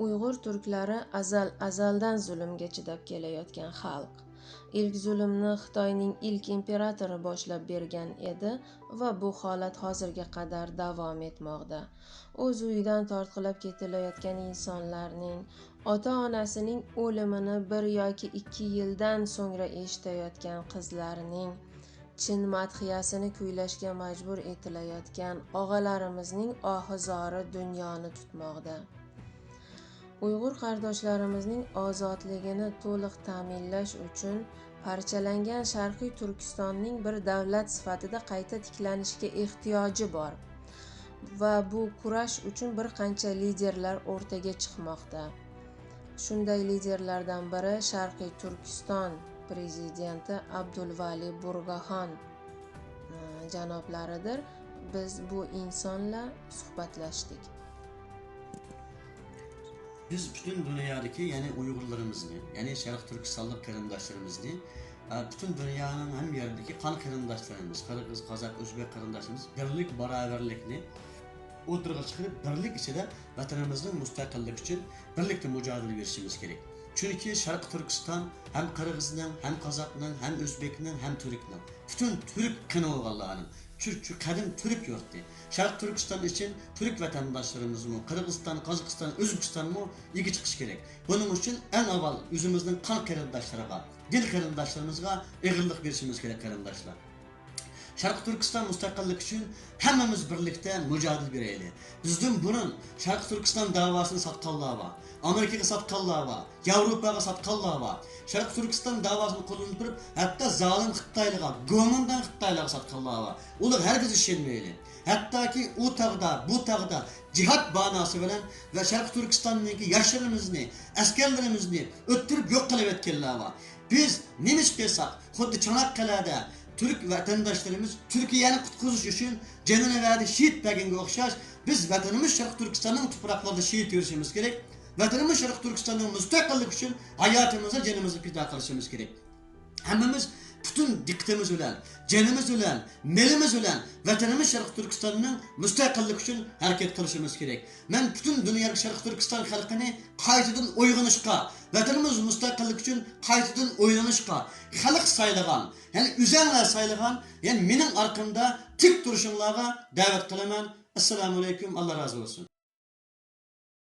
Uyg'ur turklari azaldan zulmga chidab kelayotgan xalq. İlk zulmni Xitoyning ilk imperatori boshlab bergan edi va bu holat hozirga qadar davom etmoqda. O'z uyidan tortqilab ketilayotgan insonlarning, ota-onasining o'limini 1 yoki 2 yildan so'ngra eshitayotgan qizlarning, chin madhiyasini kuylashga majbur etilayotgan og'alarimizning ohi-zori dunyoni tutmoqda. Uyg'ur qardoshlarimizning ozodligini to'liq ta'minlash uchun parchalangan Sharqiy Turkistonning bir davlat sifatida qayta tiklanishiga ehtiyoji bor va bu kurash uchun bir qancha liderlar o'rtaga chiqmoqda. Shunday liderlardan biri Sharqiy Turkiston prezidenti Abdulvali Burgaxon janoblaridir. Biz bu insonla suhbatlashdik. Biz bütün dünyadaki yani Uygurlarımızı, yani Şarkı Türkistanlı karındaşlarımızı, bütün dünyanın hem yerdeki kan karındaşlarımız, Kırgız, Kazak, Özbek karındaşlarımız birlik, beraberlikni oturga çıkarıp birlik içinde vatanımızın müstakillik için birlikte mücadele verişimiz gerek. Çünkü Şarkı Türkistan hem Kırgız'dan, hem Kazak'dan, hem Özbek'ten, hem Türk'ten. Bütün Türk kanı Allah'ın. Çünkü kadın Türk yurttu. Şarkı Türkistan için Türk vatandaşlarımız mı, Kırgızistan, Kazakistan, Özbekistan mı ilgi çıkış gerek. Bunun için en avval yüzümüzün kan karındaşlarına, dil karındaşlarımızga eğirlik verişimiz gerek karındaşlar. Şarkı Türkistan müstakillik için hemmemiz birlikte mücadele vereyli. Bizden bunun Şarkı Türkistan davasını satkallığa var. Amerika'ya satkallığa var. Avrupa'ya satkallığa var. Şarkı Türkistan davasını kullanıp hatta zalim Xitaylığa, Gomandan Xitaylığa satkallığa var. Onlar herkes işlenmeyeli. Hatta ki o tağda, bu tağda cihat banası veren ve Şarkı Türkistan'daki yaşlarımızı, askerlerimizi öttürüp yok kılıp etkenler var. Biz neymiş kıysak, xuddi Çanakkale'de Türk vatandaşlarımız Türkiye'ni kutkuzuş için canını verdi şehit begenge okşaş. Biz vatanımız Şarkı Türkistan'ın topraklarda şehit yürüyüşümüz gerek. Vatanımız Şarkı Türkistan'ın müstakillik için hayatımıza canımızı fida kılışımız gerek. Hemmimiz bütün dikkatimiz olan, canımız olan, melimiz olan vatanımız Şarkı Türkistan'ın müstakillik için hareket kılışımız gerek. Ben bütün dünyadaki Şarkı Türkistan halkını kaytıdan uyg'onishga, vatanımız müstakillik için kaytıdan oynanışga, halk saylagan, yani üzerine saylagan, yani mening arkamda tik duruşumlarga davet kılaman. Esselamu Aleyküm, Allah razı olsun.